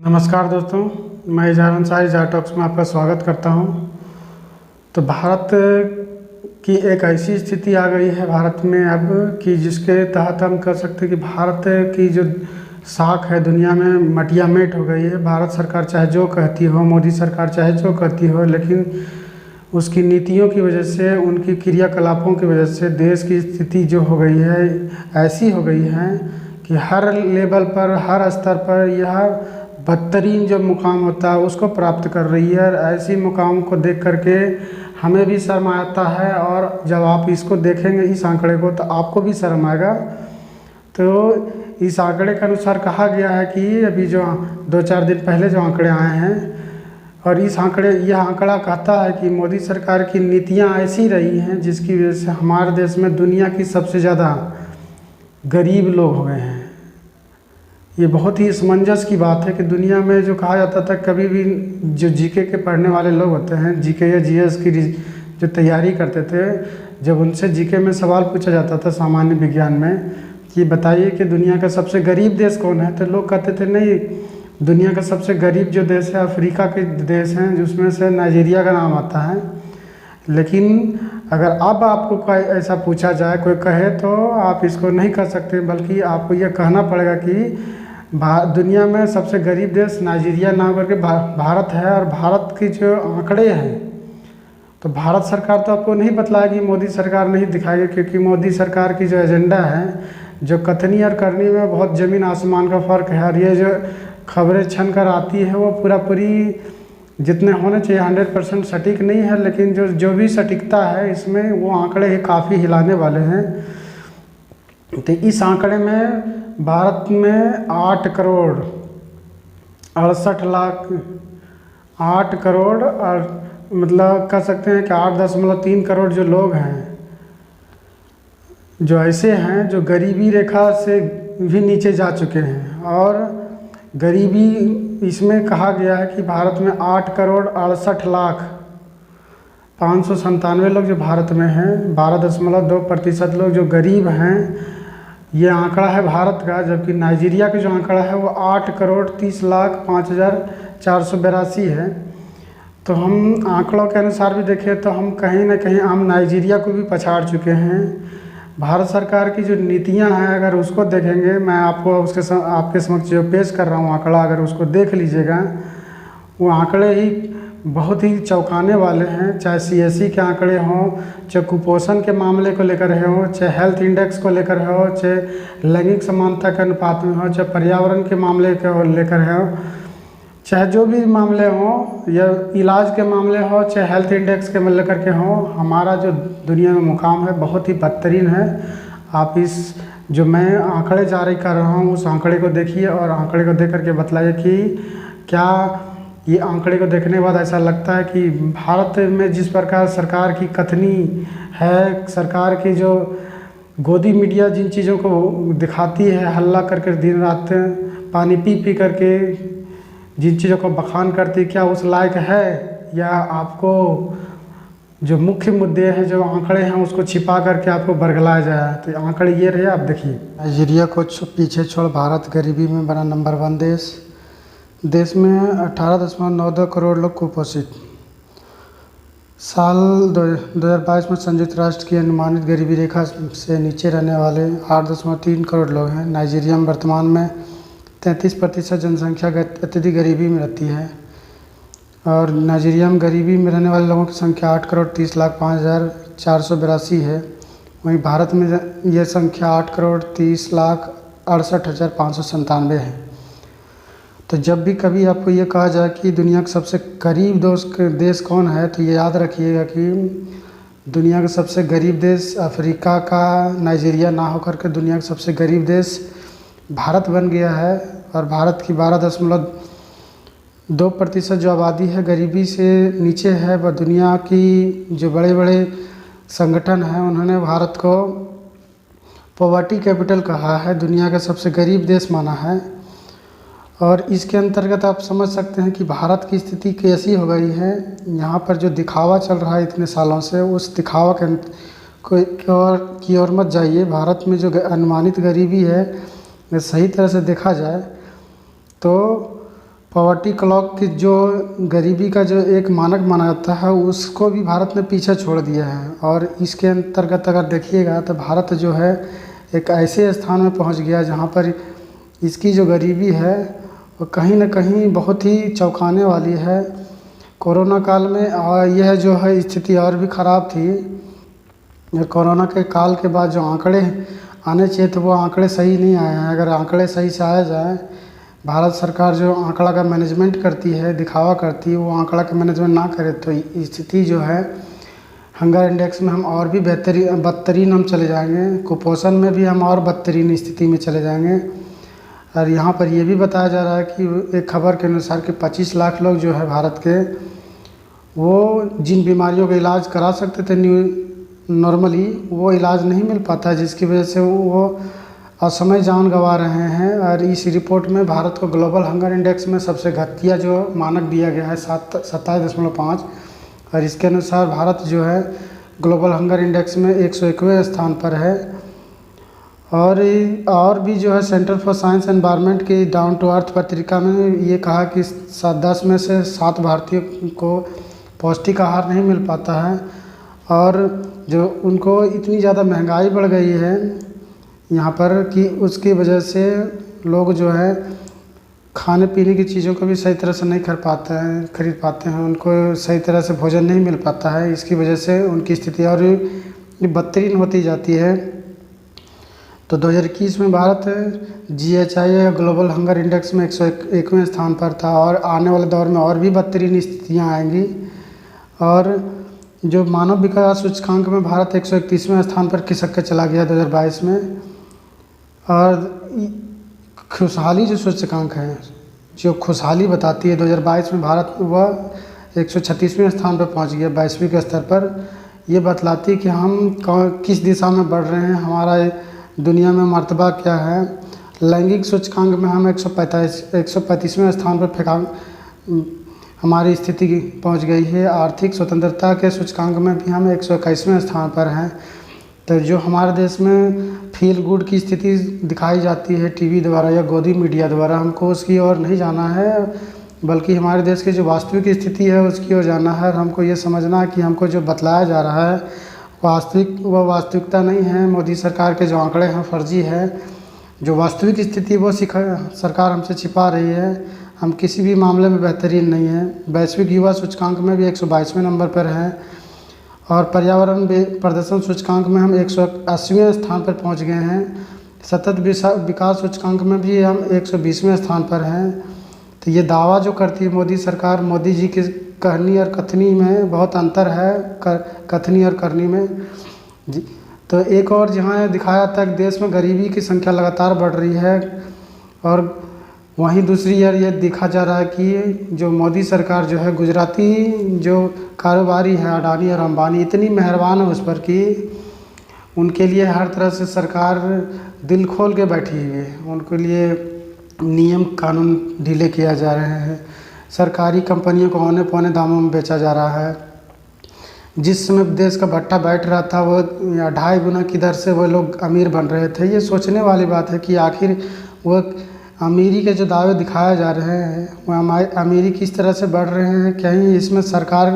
नमस्कार दोस्तों, मैं इजहार अंसारी इजहार टॉक्स में आपका स्वागत करता हूं। तो भारत की एक ऐसी स्थिति आ गई है भारत में अब कि जिसके तहत हम कह सकते हैं कि भारत की जो साख है दुनिया में मटिया मेट हो गई है। भारत सरकार चाहे जो कहती हो, मोदी सरकार चाहे जो कहती हो, लेकिन उसकी नीतियों की वजह से, उनकी क्रियाकलापों की वजह से देश की स्थिति जो हो गई है ऐसी हो गई है कि हर लेवल पर, हर स्तर पर यह बदतरीन जो मुकाम होता है उसको प्राप्त कर रही है। और ऐसी मुकाम को देख करके हमें भी शर्म आता है, और जब आप इसको देखेंगे इस आंकड़े को तो आपको भी शर्म आएगा। तो इस आंकड़े के अनुसार कहा गया है कि अभी जो 2-4 दिन पहले जो आंकड़े आए हैं, और यह आंकड़ा कहता है कि मोदी सरकार की नीतियां ऐसी रही हैं जिसकी वजह से हमारे देश में दुनिया की सबसे ज़्यादा गरीब लोग हो गए हैं। ये बहुत ही असमंजस की बात है कि दुनिया में जो कहा जाता था, कभी भी जो जीके के पढ़ने वाले लोग होते हैं, जीके या जीएस की जो तैयारी करते थे, जब उनसे जीके में सवाल पूछा जाता था सामान्य विज्ञान में कि बताइए कि दुनिया का सबसे गरीब देश कौन है, तो लोग कहते थे नहीं, दुनिया का सबसे गरीब जो देश है अफ्रीका के देश हैं, जिसमें से नाइजीरिया का नाम आता है। लेकिन अगर अब आपको कोई ऐसा पूछा जाए, कोई कहे, तो आप इसको नहीं कह सकते, बल्कि आपको यह कहना पड़ेगा कि दुनिया में सबसे गरीब देश नाइजीरिया ना करके भारत है। और भारत की जो आंकड़े हैं, तो भारत सरकार तो आपको नहीं बतलाएगी, मोदी सरकार नहीं दिखाएगी, क्योंकि मोदी सरकार की जो एजेंडा है, जो कथनी और करनी में बहुत ज़मीन आसमान का फ़र्क है। और ये जो खबरें छन कर आती है वो पूरी जितने होने चाहिए 100% सटीक नहीं है, लेकिन जो भी सटीकता है इसमें, वो आंकड़े ही काफ़ी हिलाने वाले हैं। तो इस आंकड़े में भारत में 8 करोड़ 68 लाख 8 करोड़ और मतलब कह सकते हैं कि 8.3 करोड़ जो लोग हैं, जो ऐसे हैं जो गरीबी रेखा से भी नीचे जा चुके हैं। और गरीबी इसमें कहा गया है कि भारत में 8 करोड़ 68 लाख 597 लोग जो भारत में हैं, 12.2% लोग जो गरीब हैं। ये आंकड़ा है भारत का, जबकि नाइजीरिया का जो आंकड़ा है वो 8 करोड़ 30 लाख 5,482 है। तो हम आंकड़ों के अनुसार भी देखें तो हम कहीं ना कहीं हम नाइजीरिया को भी पछाड़ चुके हैं। भारत सरकार की जो नीतियां हैं, अगर उसको देखेंगे, मैं आपको आपके समक्ष जो पेश कर रहा हूँ आंकड़ा, अगर उसको देख लीजिएगा, वो आंकड़े ही बहुत ही चौंकाने वाले हैं। चाहे सीएससी के आंकड़े हों, चाहे कुपोषण के मामले को लेकर हो, चाहे हेल्थ इंडेक्स को लेकर हो, चाहे लैंगिक समानता के अनुपात में हो, चाहे पर्यावरण के मामले को लेकर हो, चाहे जो भी मामले हों, या इलाज के मामले हो, चाहे हेल्थ इंडेक्स के लेकर के हों, हमारा जो दुनिया में मुकाम है बहुत ही बदतरीन है। आप इस जो मैं आंकड़े जारी कर रहा हूँ उस आंकड़े को देखिए, और आंकड़े को देख करके बतलाइए कि क्या ये आंकड़े को देखने के बाद ऐसा लगता है कि भारत में जिस प्रकार सरकार की कथनी है, सरकार की जो गोदी मीडिया जिन चीज़ों को दिखाती है, हल्ला करके दिन रात पानी पी पी करके जिन चीज़ों को बखान करती है, क्या उस लायक है, या आपको जो मुख्य मुद्दे हैं, जो आंकड़े हैं, उसको छिपा करके आपको बरगलाया जाए। तो आंकड़े ये रहे, आप देखिए। नाइजीरिया को पीछे छोड़ भारत गरीबी में बना नंबर 1 देश। देश में 18.92 करोड़ लोग कुपोषित। साल 2022 में संयुक्त राष्ट्र की अनुमानित गरीबी रेखा से नीचे रहने वाले 8.3 करोड़ लोग हैं। नाइजीरिया में वर्तमान में 33% जनसंख्या अत्यधिक गरीबी में रहती है। और नाइजीरिया में गरीबी में रहने वाले लोगों की संख्या 8 करोड़ 30 लाख 5,482 है। वहीं भारत में यह संख्या 8 करोड़ 30 लाख 68,597 है। तो जब भी कभी आपको ये कहा जाए कि दुनिया का सबसे गरीब देश कौन है, तो ये याद रखिएगा कि दुनिया का सबसे गरीब देश अफ्रीका का नाइजीरिया ना होकर के दुनिया का सबसे गरीब देश भारत बन गया है। और भारत की 12.2% जो आबादी है गरीबी से नीचे है। वह दुनिया की जो बड़े बड़े संगठन हैं उन्होंने भारत को पॉवर्टी कैपिटल कहा है, दुनिया का सबसे गरीब देश माना है। और इसके अंतर्गत आप समझ सकते हैं कि भारत की स्थिति कैसी हो गई है। यहाँ पर जो दिखावा चल रहा है इतने सालों से, उस दिखावा की ओर मत जाइए। भारत में जो अनुमानित गरीबी है, सही तरह से देखा जाए तो पॉवर्टी क्लॉक की जो गरीबी का जो एक मानक माना जाता है उसको भी भारत ने पीछे छोड़ दिया है। और इसके अंतर्गत अगर देखिएगा तो भारत जो है एक ऐसे स्थान में पहुंच गया जहां पर इसकी जो गरीबी है वो कहीं न कहीं बहुत ही चौंकाने वाली है। कोरोना काल में यह जो है स्थिति और भी ख़राब थी। कोरोना के काल के बाद जो आंकड़े आने चाहिए थे वो आंकड़े सही नहीं आए हैं। अगर आंकड़े सही से आया जाए, भारत सरकार जो आंकड़ा का मैनेजमेंट करती है, दिखावा करती है, वो आंकड़ा का मैनेजमेंट ना करे तो स्थिति जो है हंगर इंडेक्स में हम और भी बदतरीन हम चले जाएंगे। कुपोषण में भी हम और बदतरीन स्थिति में चले जाएंगे। और यहाँ पर ये भी बताया जा रहा है कि एक खबर के अनुसार कि 25 लाख लोग जो है भारत के, वो जिन बीमारियों का इलाज करा सकते थे नॉर्मली, वो इलाज नहीं मिल पाता है, जिसकी वजह से वो असमय जान गंवा रहे हैं। और इस रिपोर्ट में भारत को ग्लोबल हंगर इंडेक्स में सबसे घटिया जो मानक दिया गया है 27.5, और इसके अनुसार भारत जो है ग्लोबल हंगर इंडेक्स में 101वें स्थान पर है। और भी जो है सेंटर फॉर साइंस एनवायरनमेंट की डाउन टू अर्थ पत्रिका में ये कहा कि 10 में से 7 भारतीयों को पौष्टिक आहार नहीं मिल पाता है। और जो उनको इतनी ज़्यादा महंगाई बढ़ गई है यहाँ पर कि उसकी वजह से लोग जो है खाने पीने की चीज़ों को भी सही तरह से नहीं खरीद पाते हैं, उनको सही तरह से भोजन नहीं मिल पाता है। इसकी वजह से उनकी स्थिति और बदतरीन होती जाती है। तो 2021 में Bharat GHI global hunger index में 101वें स्थान पर था, और आने वाले दौर में और भी बदतरीन स्थितियाँ आएंगी। और जो मानव विकास सूचकांक में भारत 131वें स्थान पर खिसक के चला गया 2022 में। और खुशहाली जो सूचकांक है, जो खुशहाली बताती है, 2022 में भारत वह 136वें स्थान पर पहुंच गया वैश्विक स्तर पर। ये बतलाती है कि हम किस दिशा में बढ़ रहे हैं, हमारा दुनिया में मर्तबा क्या है। लैंगिक सूचकांक में हम 135वें स्थान पर हमारी स्थिति पहुंच गई है। आर्थिक स्वतंत्रता के सूचकांक में भी हम 121वें स्थान पर हैं। तो जो हमारे देश में फील गुड की स्थिति दिखाई जाती है टीवी द्वारा या गोदी मीडिया द्वारा, हमको उसकी ओर नहीं जाना है, बल्कि हमारे देश की जो वास्तविक स्थिति है उसकी ओर जाना है। और हमको ये समझना है कि हमको जो बतलाया जा रहा है वह वास्तविकता नहीं है। मोदी सरकार के जो आंकड़े हैं फर्जी है। जो वास्तविक स्थिति वो सरकार हमसे छिपा रही है। हम किसी भी मामले में बेहतरीन नहीं है। वैश्विक युवा सूचकांक में भी 122वें नंबर पर हैं, और पर्यावरण प्रदर्शन सूचकांक में हम 180वें स्थान पर पहुंच गए हैं। सतत विकास सूचकांक में भी हम 120वें स्थान पर हैं। तो ये दावा जो करती है मोदी सरकार, मोदी जी की कहनी और कथनी में बहुत अंतर है, कथनी और करनी में जी। तो एक और जहाँ दिखाया था कि देश में गरीबी की संख्या लगातार बढ़ रही है, और वहीं दूसरी यार ये देखा जा रहा है कि जो मोदी सरकार जो है, गुजराती जो कारोबारी है अडानी और अंबानी, इतनी मेहरबान है उस पर कि उनके लिए हर तरह से सरकार दिल खोल के बैठी हुई है। उनके लिए नियम कानून ढीले किया जा रहे हैं। सरकारी कंपनियों को औने पौने दामों में बेचा जा रहा है। जिस समय देश का भट्टा बैठ रहा था वो 2.5 गुना की दर से वो लोग अमीर बन रहे थे। ये सोचने वाली बात है कि आखिर वो अमीरी के जो दावे दिखाए जा रहे हैं वो अमीरी किस तरह से बढ़ रहे हैं। कहीं इसमें सरकार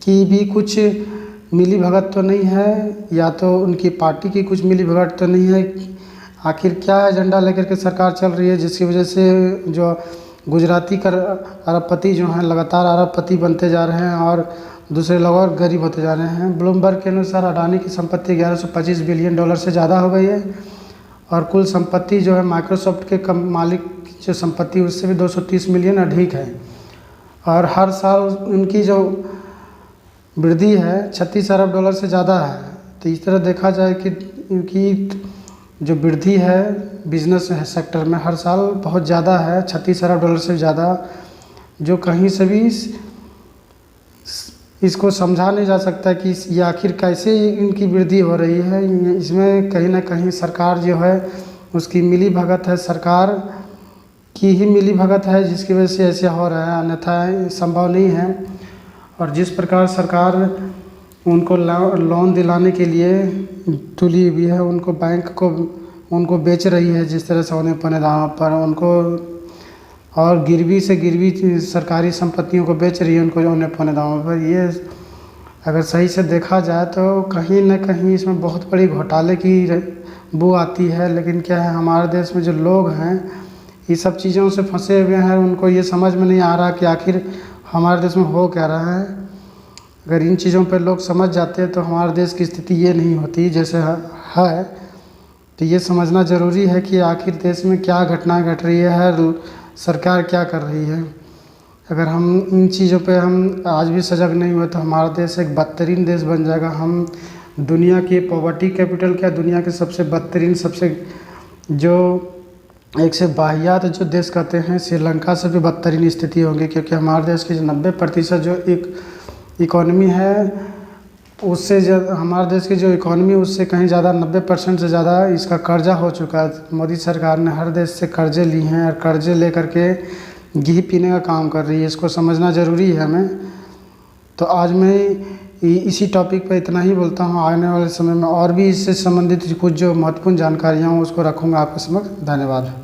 की भी कुछ मिली भगत तो नहीं है, या तो उनकी पार्टी की कुछ मिली भगत तो नहीं है। आखिर क्या एजेंडा लेकर के सरकार चल रही है जिसकी वजह से जो गुजराती अरबपति जो हैं लगातार अरबपति बनते जा रहे हैं और दूसरे लोग और गरीब होते जा रहे हैं। ब्लूमबर्ग के अनुसार अडानी की संपत्ति 1125 बिलियन डॉलर से ज़्यादा हो गई है, और कुल संपत्ति जो है माइक्रोसॉफ्ट के मालिक की जो संपत्ति उससे भी 230 मिलियन अधिक है। और हर साल उनकी जो वृद्धि है 36 अरब डॉलर से ज़्यादा है। तो इस तरह देखा जाए कि इनकी जो वृद्धि है बिजनेस सेक्टर में हर साल बहुत ज़्यादा है, 36 अरब डॉलर से ज़्यादा, जो कहीं से भी इसको समझा नहीं जा सकता कि ये आखिर कैसे इनकी वृद्धि हो रही है। इसमें कहीं ना कहीं सरकार जो है उसकी मिली भगत है, सरकार की ही मिली भगत है जिसकी वजह से ऐसा हो रहा है, अन्यथा संभव नहीं है। और जिस प्रकार सरकार उनको लोन दिलाने के लिए तुली हुई है, उनको बैंक को उनको बेच रही है जिस तरह से होने पौने दामों पर, उनको और गिरवी सरकारी संपत्तियों को बेच रही है उनको औने पौने दामों पर। ये अगर सही से देखा जाए तो कहीं न कहीं इसमें बहुत बड़ी घोटाले की बू आती है। लेकिन क्या है, हमारे देश में जो लोग हैं ये सब चीज़ों से फंसे हुए हैं, उनको ये समझ में नहीं आ रहा कि आखिर हमारे देश में हो क्या रहा है। अगर इन चीज़ों पर लोग समझ जाते तो हमारे देश की स्थिति ये नहीं होती जैसे है। तो ये समझना ज़रूरी है कि आखिर देश में क्या घटनाएं घट रही है, सरकार क्या कर रही है। अगर हम इन चीज़ों पे हम आज भी सजग नहीं हुए तो हमारा देश एक बदतरीन देश बन जाएगा। हम दुनिया की पॉवर्टी कैपिटल क्या, दुनिया के सबसे बदतरीन, सबसे जो एक से वाहियात जो देश कहते हैं, श्रीलंका से भी बदतरीन स्थिति होगी। क्योंकि हमारे देश की जो 90% जो एक इकॉनमी है उससे हमारे देश की जो इकॉनमी उससे कहीं ज़्यादा 90% से ज़्यादा इसका कर्जा हो चुका है। मोदी सरकार ने हर देश से कर्जे लिए हैं और कर्जे ले करके घी पीने का काम कर रही है। इसको समझना ज़रूरी है हमें। तो आज मैं इसी टॉपिक पे इतना ही बोलता हूँ। आने वाले समय में और भी इससे संबंधित कुछ जो महत्वपूर्ण जानकारियाँ हूँ उसको रखूँगा आपके समक्ष। धन्यवाद।